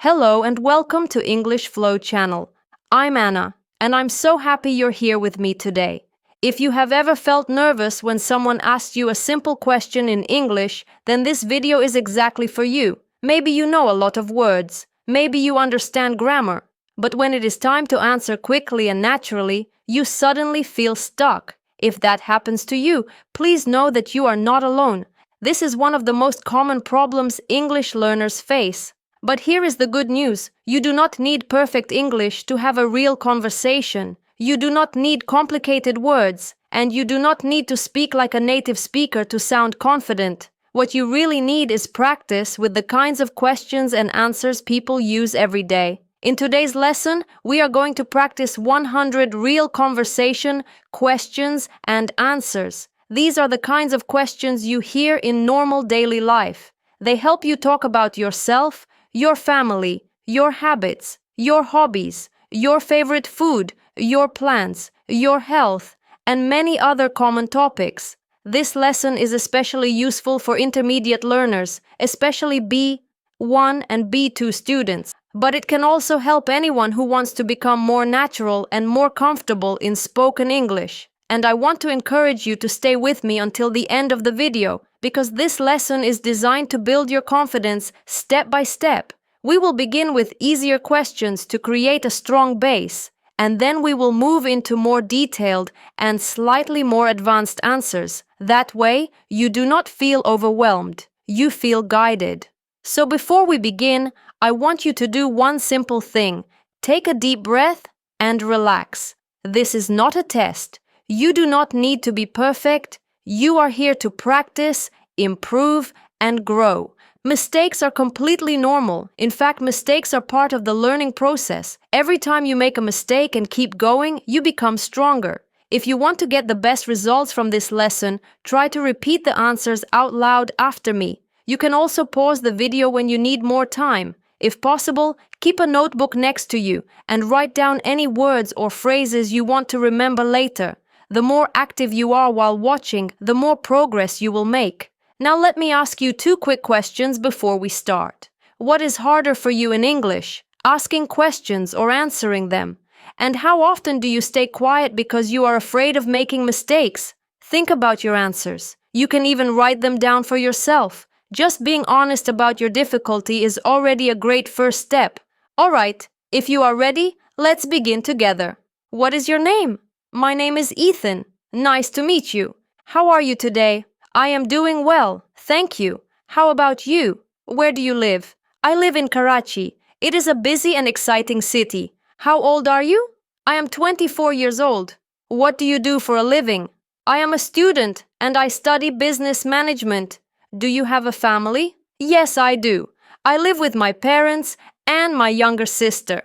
Hello and welcome to English Flow channel. I'm Anna, and I'm so happy you're here with me today. If you have ever felt nervous when someone asked you a simple question in English, then this video is exactly for you. Maybe you know a lot of words, maybe you understand grammar, but when it is time to answer quickly and naturally, you suddenly feel stuck. If that happens to you, please know that you are not alone. This is one of the most common problems English learners face. But here is the good news. You do not need perfect English to have a real conversation. You do not need complicated words, and you do not need to speak like a native speaker to sound confident. What you really need is practice with the kinds of questions and answers people use every day. In today's lesson, we are going to practice 100 real conversation, questions, and answers. These are the kinds of questions you hear in normal daily life. They help you talk about yourself, your family, your habits, your hobbies, your favorite food, your plans, your health, and many other common topics. This lesson is especially useful for intermediate learners, especially B1 and B2 students, but it can also help anyone who wants to become more natural and more comfortable in spoken English. And I want to encourage you to stay with me until the end of the video, because this lesson is designed to build your confidence step by step. We will begin with easier questions to create a strong base, and then we will move into more detailed and slightly more advanced answers. That way, you do not feel overwhelmed, you feel guided. So before we begin, I want you to do one simple thing. Take a deep breath and relax. This is not a test. You do not need to be perfect. You are here to practice, improve, and grow. Mistakes are completely normal. In fact, mistakes are part of the learning process. Every time you make a mistake and keep going, you become stronger. If you want to get the best results from this lesson, try to repeat the answers out loud after me. You can also pause the video when you need more time. If possible, keep a notebook next to you and write down any words or phrases you want to remember later. The more active you are while watching, the more progress you will make. Now let me ask you two quick questions before we start. What is harder for you in English? Asking questions or answering them? And how often do you stay quiet because you are afraid of making mistakes? Think about your answers. You can even write them down for yourself. Just being honest about your difficulty is already a great first step. Alright, if you are ready, let's begin together. What is your name? My name is Ethan. Nice to meet you. How are you today? I am doing well, thank you. How about you? Where do you live? I live in Karachi. It is a busy and exciting city. How old are you? I am 24 years old. What do you do for a living? I am a student and I study business management. Do you have a family? Yes, I do. I live with my parents and my younger sister.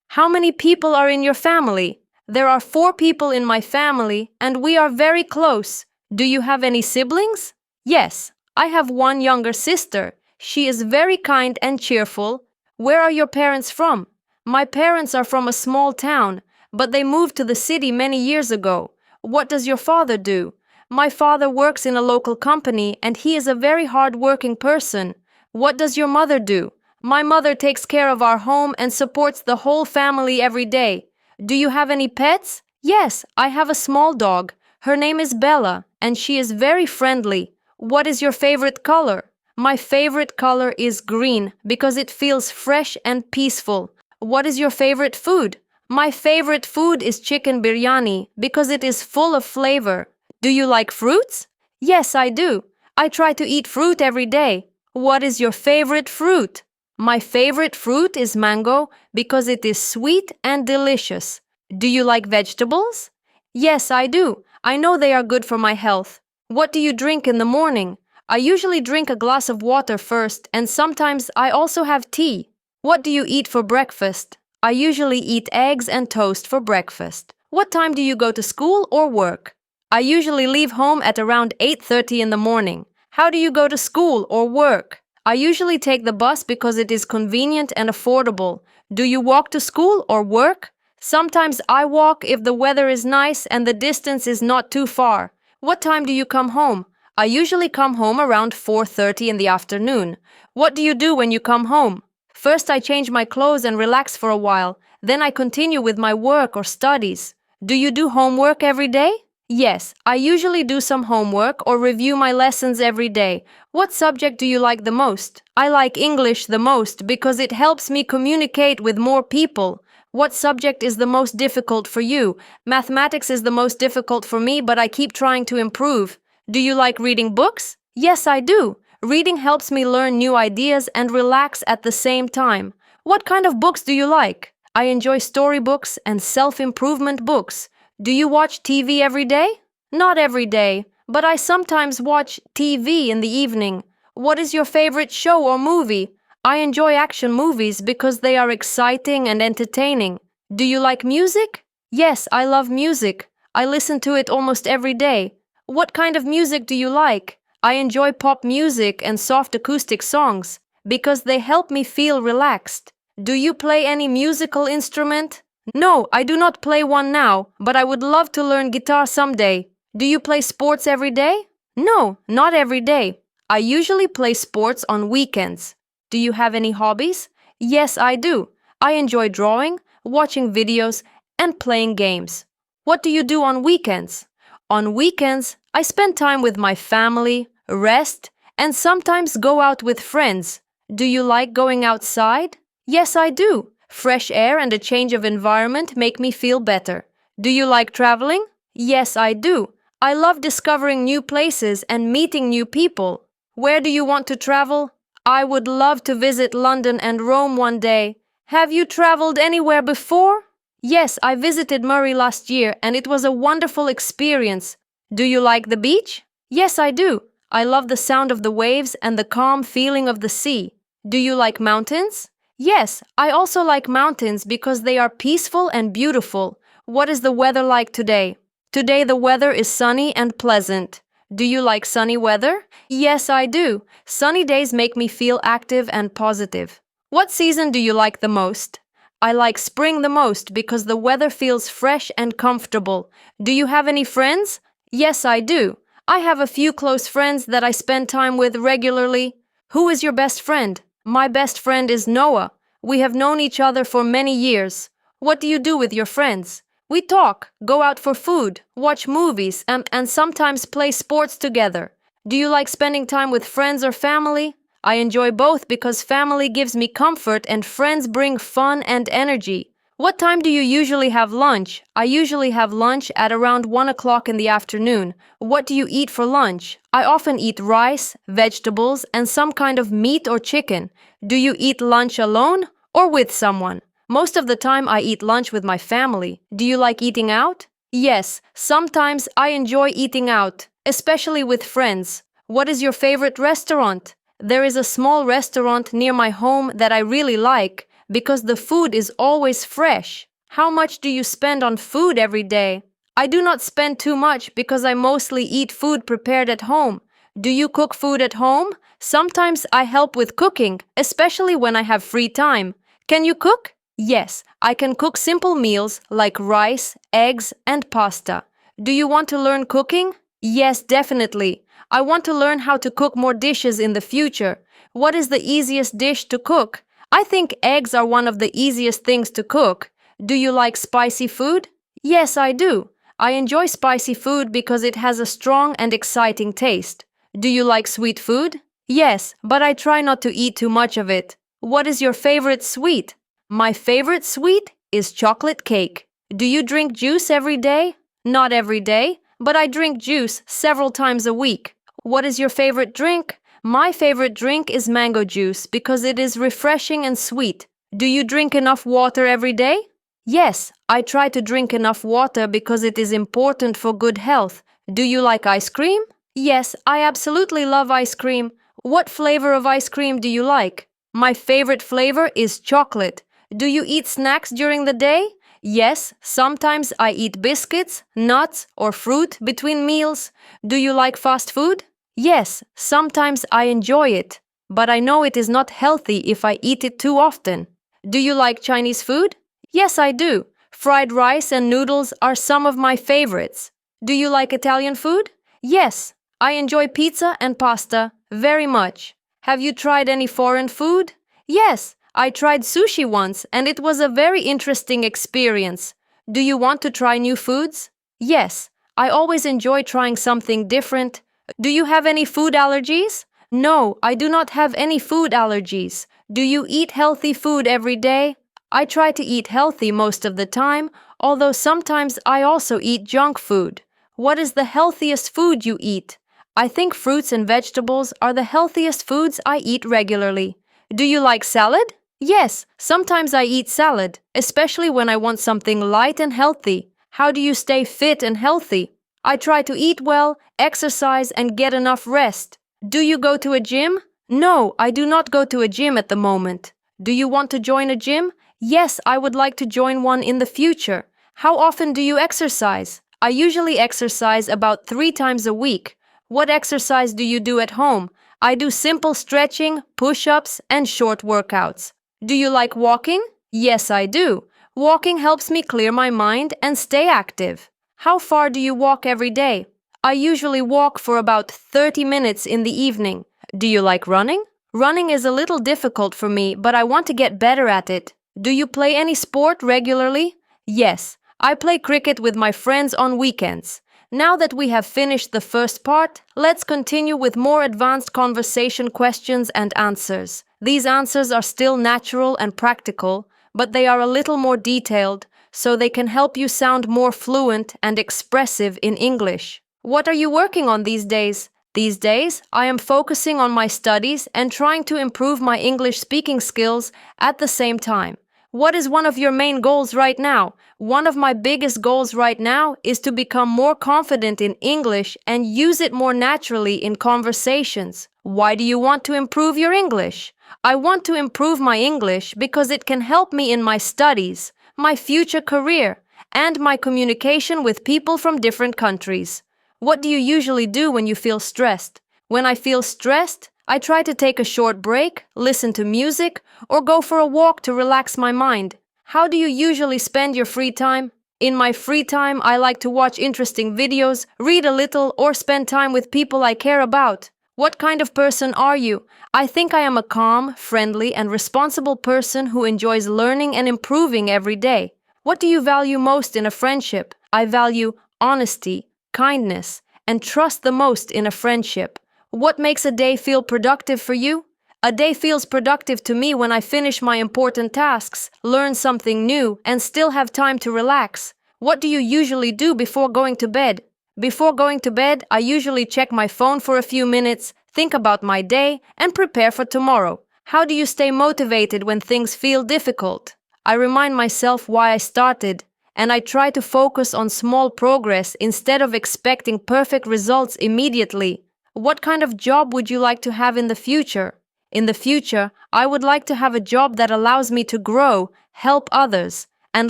How many people are in your family? There are 4 people in my family and we are very close. Do you have any siblings? Yes, I have one younger sister. She is very kind and cheerful. Where are your parents from? My parents are from a small town, but they moved to the city many years ago. What does your father do? My father works in a local company and he is a very hard-working person. What does your mother do? My mother takes care of our home and supports the whole family every day. Do you have any pets? Yes, I have a small dog. Her name is Bella, and she is very friendly. What is your favorite color? My favorite color is green because it feels fresh and peaceful. What is your favorite food? My favorite food is chicken biryani because it is full of flavor. Do you like fruits? Yes, I do. I try to eat fruit every day. What is your favorite fruit? My favorite fruit is mango because it is sweet and delicious. Do you like vegetables? Yes, I do. I know they are good for my health. What do you drink in the morning? I usually drink a glass of water first, and sometimes I also have tea. What do you eat for breakfast? I usually eat eggs and toast for breakfast. What time do you go to school or work? I usually leave home at around 8:30 in the morning. How do you go to school or work? I usually take the bus because it is convenient and affordable. Do you walk to school or work? Sometimes I walk if the weather is nice and the distance is not too far. What time do you come home? I usually come home around 4:30 in the afternoon. What do you do when you come home? First, I change my clothes and relax for a while. Then I continue with my work or studies. Do you do homework every day? Yes, I usually do some homework or review my lessons every day. What subject do you like the most? I like English the most because it helps me communicate with more people. What subject is the most difficult for you? Mathematics is the most difficult for me, but I keep trying to improve. Do you like reading books? Yes, I do. Reading helps me learn new ideas and relax at the same time. What kind of books do you like? I enjoy storybooks and self-improvement books. Do you watch TV every day? Not every day, but I sometimes watch TV in the evening. What is your favorite show or movie? I enjoy action movies because they are exciting and entertaining. Do you like music? Yes, I love music. I listen to it almost every day. What kind of music do you like? I enjoy pop music and soft acoustic songs because they help me feel relaxed. Do you play any musical instrument? No, I do not play one now, but I would love to learn guitar someday. Do you play sports every day? No, not every day. I usually play sports on weekends. Do you have any hobbies? Yes, I do. I enjoy drawing, watching videos, and playing games. What do you do on weekends? On weekends, I spend time with my family, rest, and sometimes go out with friends. Do you like going outside? Yes, I do. Fresh air and a change of environment make me feel better. Do you like traveling? Yes, I do. I love discovering new places and meeting new people. Where do you want to travel? I would love to visit London and Rome one day. Have you traveled anywhere before? Yes, I visited Murray last year and it was a wonderful experience. Do you like the beach? Yes, I do. I love the sound of the waves and the calm feeling of the sea. Do you like mountains? Yes, I also like mountains because they are peaceful and beautiful. What is the weather like today? Today the weather is sunny and pleasant. Do you like sunny weather? Yes, I do. Sunny days make me feel active and positive. What season do you like the most? I like spring the most because the weather feels fresh and comfortable. Do you have any friends? Yes, I do. I have a few close friends that I spend time with regularly. Who is your best friend? My best friend is Noah. We have known each other for many years. What do you do with your friends? We talk, go out for food, watch movies, and sometimes play sports together. Do you like spending time with friends or family? I enjoy both because family gives me comfort and friends bring fun and energy. What time do you usually have lunch? I usually have lunch at around 1 o'clock in the afternoon. What do you eat for lunch? I often eat rice, vegetables, and some kind of meat or chicken. Do you eat lunch alone or with someone? Most of the time I eat lunch with my family. Do you like eating out? Yes, sometimes I enjoy eating out, especially with friends. What is your favorite restaurant? There is a small restaurant near my home that I really like because the food is always fresh. How much do you spend on food every day? I do not spend too much because I mostly eat food prepared at home. Do you cook food at home? Sometimes I help with cooking, especially when I have free time. Can you cook? Yes, I can cook simple meals like rice, eggs, and pasta. Do you want to learn cooking? Yes, definitely. I want to learn how to cook more dishes in the future. What is the easiest dish to cook? I think eggs are one of the easiest things to cook. Do you like spicy food? Yes, I do. I enjoy spicy food because it has a strong and exciting taste. Do you like sweet food? Yes, but I try not to eat too much of it. What is your favorite sweet? My favorite sweet is chocolate cake. Do you drink juice every day? Not every day, but I drink juice several times a week. What is your favorite drink? My favorite drink is mango juice because it is refreshing and sweet. Do you drink enough water every day? Yes, I try to drink enough water because it is important for good health. Do you like ice cream? Yes, I absolutely love ice cream. What flavor of ice cream do you like? My favorite flavor is chocolate. Do you eat snacks during the day? Yes, sometimes I eat biscuits, nuts, or fruit between meals. Do you like fast food? Yes, sometimes I enjoy it, but I know it is not healthy if I eat it too often. Do you like Chinese food? Yes, I do. Fried rice and noodles are some of my favorites. Do you like Italian food? Yes, I enjoy pizza and pasta very much. Have you tried any foreign food? Yes, I tried sushi once and it was a very interesting experience. Do you want to try new foods? Yes, I always enjoy trying something different. Do you have any food allergies? No, I do not have any food allergies. Do you eat healthy food every day? I try to eat healthy most of the time, although sometimes I also eat junk food. What is the healthiest food you eat? I think fruits and vegetables are the healthiest foods I eat regularly. Do you like salad? Yes, sometimes I eat salad, especially when I want something light and healthy. How do you stay fit and healthy? I try to eat well, exercise, and get enough rest. Do you go to a gym? No, I do not go to a gym at the moment. Do you want to join a gym? Yes, I would like to join one in the future. How often do you exercise? I usually exercise about 3 times a week. What exercise do you do at home? I do simple stretching, push-ups, and short workouts. Do you like walking? Yes, I do. Walking helps me clear my mind and stay active. How far do you walk every day? I usually walk for about 30 minutes in the evening. Do you like running? Running is a little difficult for me, but I want to get better at it. Do you play any sport regularly? Yes, I play cricket with my friends on weekends. Now that we have finished the first part, let's continue with more advanced conversation questions and answers. These answers are still natural and practical, but they are a little more detailed, so they can help you sound more fluent and expressive in English. What are you working on these days? These days, I am focusing on my studies and trying to improve my English speaking skills at the same time. What is one of your main goals right now? One of my biggest goals right now is to become more confident in English and use it more naturally in conversations. Why do you want to improve your English? I want to improve my English because it can help me in my studies, my future career, and my communication with people from different countries. What do you usually do when you feel stressed? When I feel stressed, I try to take a short break, listen to music, or go for a walk to relax my mind. How do you usually spend your free time? In my free time, I like to watch interesting videos, read a little, or spend time with people I care about. What kind of person are you? I think I am a calm, friendly, and responsible person who enjoys learning and improving every day. What do you value most in a friendship? I value honesty, kindness, and trust the most in a friendship. What makes a day feel productive for you? A day feels productive to me when I finish my important tasks, learn something new, and still have time to relax. What do you usually do before going to bed? Before going to bed, I usually check my phone for a few minutes, think about my day, and prepare for tomorrow. How do you stay motivated when things feel difficult? I remind myself why I started, and I try to focus on small progress instead of expecting perfect results immediately. What kind of job would you like to have in the future? In the future, I would like to have a job that allows me to grow, help others, and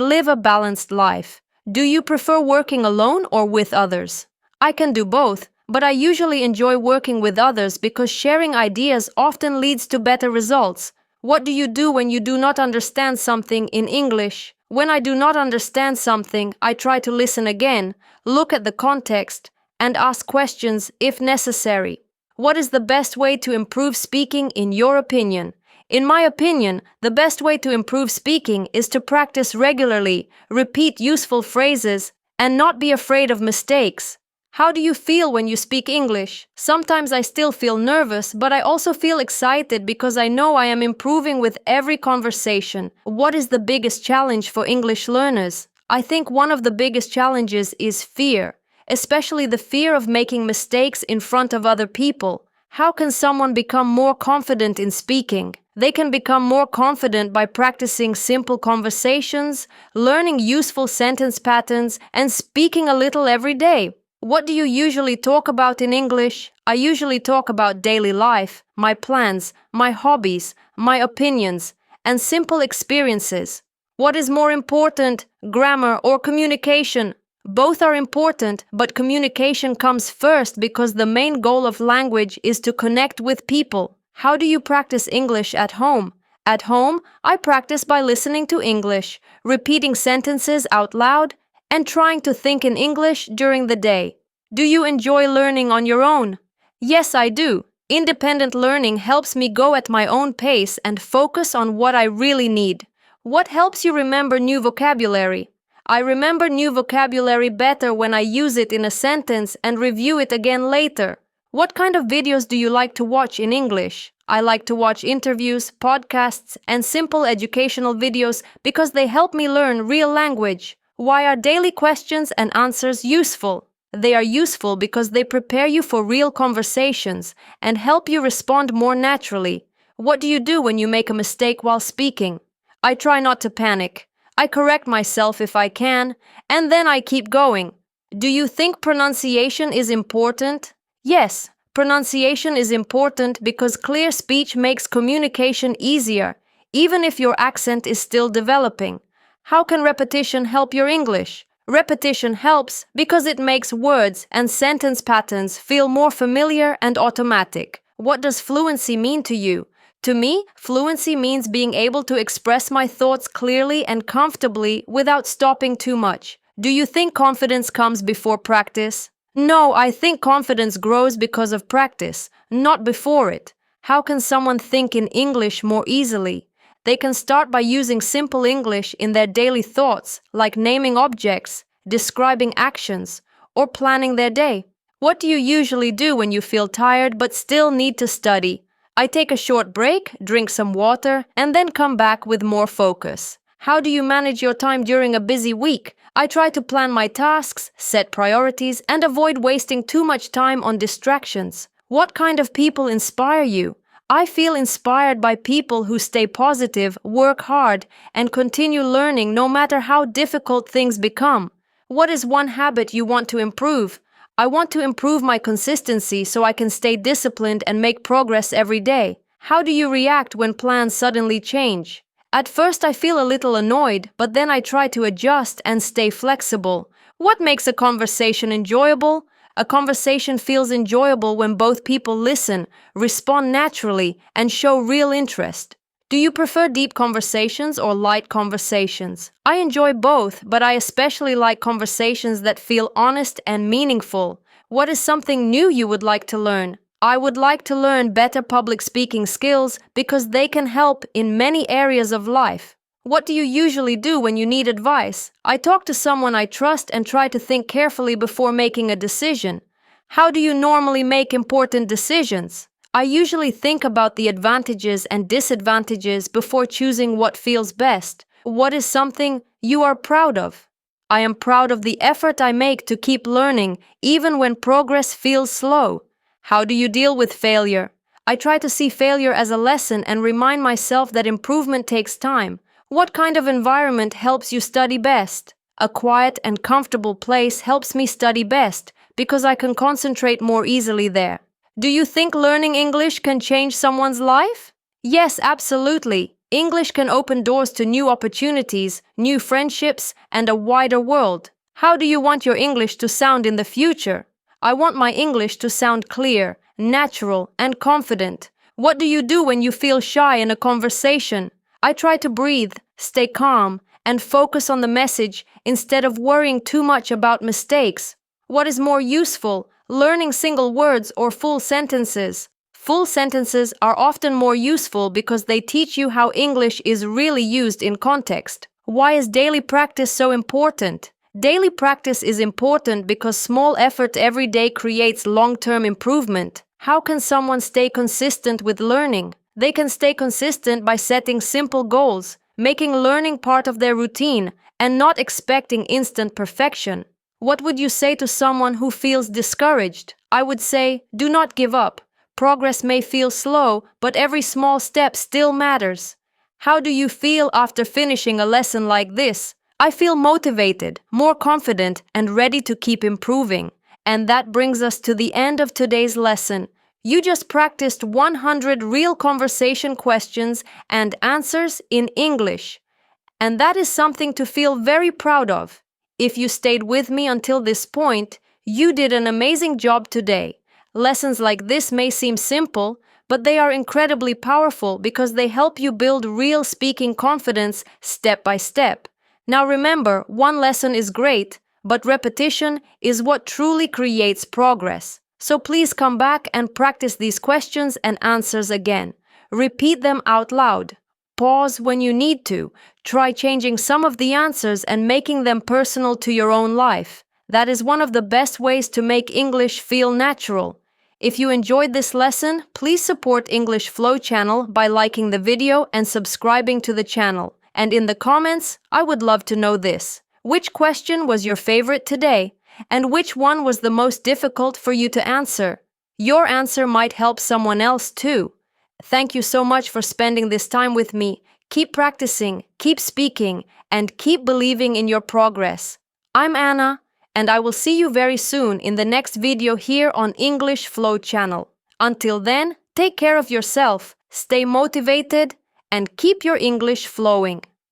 live a balanced life. Do you prefer working alone or with others? I can do both, but I usually enjoy working with others because sharing ideas often leads to better results. What do you do when you do not understand something in English? When I do not understand something, I try to listen again, look at the context, and ask questions if necessary. What is the best way to improve speaking in your opinion? In my opinion, the best way to improve speaking is to practice regularly, repeat useful phrases, and not be afraid of mistakes. How do you feel when you speak English? Sometimes I still feel nervous, but I also feel excited because I know I am improving with every conversation. What is the biggest challenge for English learners? I think one of the biggest challenges is fear, especially the fear of making mistakes in front of other people. How can someone become more confident in speaking? They can become more confident by practicing simple conversations, learning useful sentence patterns, and speaking a little every day. What do you usually talk about in English? I usually talk about daily life, my plans, my hobbies, my opinions, and simple experiences. What is more important, grammar or communication? Both are important, but communication comes first because the main goal of language is to connect with people. How do you practice English at home? At home, I practice by listening to English, repeating sentences out loud, and trying to think in English during the day. Do you enjoy learning on your own? Yes, I do. Independent learning helps me go at my own pace and focus on what I really need. What helps you remember new vocabulary? I remember new vocabulary better when I use it in a sentence and review it again later. What kind of videos do you like to watch in English? I like to watch interviews, podcasts, and simple educational videos because they help me learn real language. Why are daily questions and answers useful? They are useful because they prepare you for real conversations and help you respond more naturally. What do you do when you make a mistake while speaking? I try not to panic. I correct myself if I can, and then I keep going. Do you think pronunciation is important? Yes, pronunciation is important because clear speech makes communication easier, even if your accent is still developing. How can repetition help your English? Repetition helps because it makes words and sentence patterns feel more familiar and automatic. What does fluency mean to you? To me, fluency means being able to express my thoughts clearly and comfortably without stopping too much. Do you think confidence comes before practice? No, I think confidence grows because of practice, not before it. How can someone think in English more easily? They can start by using simple English in their daily thoughts, like naming objects, describing actions, or planning their day. What do you usually do when you feel tired but still need to study? I take a short break, drink some water, and then come back with more focus. How do you manage your time during a busy week? I try to plan my tasks, set priorities, and avoid wasting too much time on distractions. What kind of people inspire you? I feel inspired by people who stay positive, work hard, and continue learning no matter how difficult things become. What is one habit you want to improve? I want to improve my consistency so I can stay disciplined and make progress every day. How do you react when plans suddenly change? At first I feel a little annoyed, but then I try to adjust and stay flexible. What makes a conversation enjoyable? A conversation feels enjoyable when both people listen, respond naturally, and show real interest. Do you prefer deep conversations or light conversations? I enjoy both, but I especially like conversations that feel honest and meaningful. What is something new you would like to learn? I would like to learn better public speaking skills because they can help in many areas of life. What do you usually do when you need advice? I talk to someone I trust and try to think carefully before making a decision. How do you normally make important decisions? I usually think about the advantages and disadvantages before choosing what feels best. What is something you are proud of? I am proud of the effort I make to keep learning, even when progress feels slow. How do you deal with failure? I try to see failure as a lesson and remind myself that improvement takes time. What kind of environment helps you study best? A quiet and comfortable place helps me study best because I can concentrate more easily there. Do you think learning English can change someone's life? Yes, absolutely. English can open doors to new opportunities, new friendships, and a wider world. How do you want your English to sound in the future? I want my English to sound clear, natural, and confident. What do you do when you feel shy in a conversation? I try to breathe, stay calm, and focus on the message instead of worrying too much about mistakes. What is more useful, learning single words or full sentences? Full sentences are often more useful because they teach you how English is really used in context. Why is daily practice so important? Daily practice is important because small effort every day creates long-term improvement. How can someone stay consistent with learning? They can stay consistent by setting simple goals, making learning part of their routine, and not expecting instant perfection. What would you say to someone who feels discouraged? I would say, do not give up. Progress may feel slow, but every small step still matters. How do you feel after finishing a lesson like this? I feel motivated, more confident, and ready to keep improving. And that brings us to the end of today's lesson. You just practiced 100 real conversation questions and answers in English. And that is something to feel very proud of. If you stayed with me until this point, you did an amazing job today. Lessons like this may seem simple, but they are incredibly powerful because they help you build real speaking confidence step by step. Now remember, one lesson is great, but repetition is what truly creates progress. So please come back and practice these questions and answers again. Repeat them out loud. Pause when you need to. Try changing some of the answers and making them personal to your own life. That is one of the best ways to make English feel natural. If you enjoyed this lesson, please support English Flow channel by liking the video and subscribing to the channel. And in the comments, I would love to know this. Which question was your favorite today? And which one was the most difficult for you to answer? Your answer might help someone else too. Thank you so much for spending this time with me. Keep practicing, keep speaking, and keep believing in your progress. I'm Anna, and I will see you very soon in the next video here on English Flow channel. Until then, take care of yourself, stay motivated, and keep your English flowing.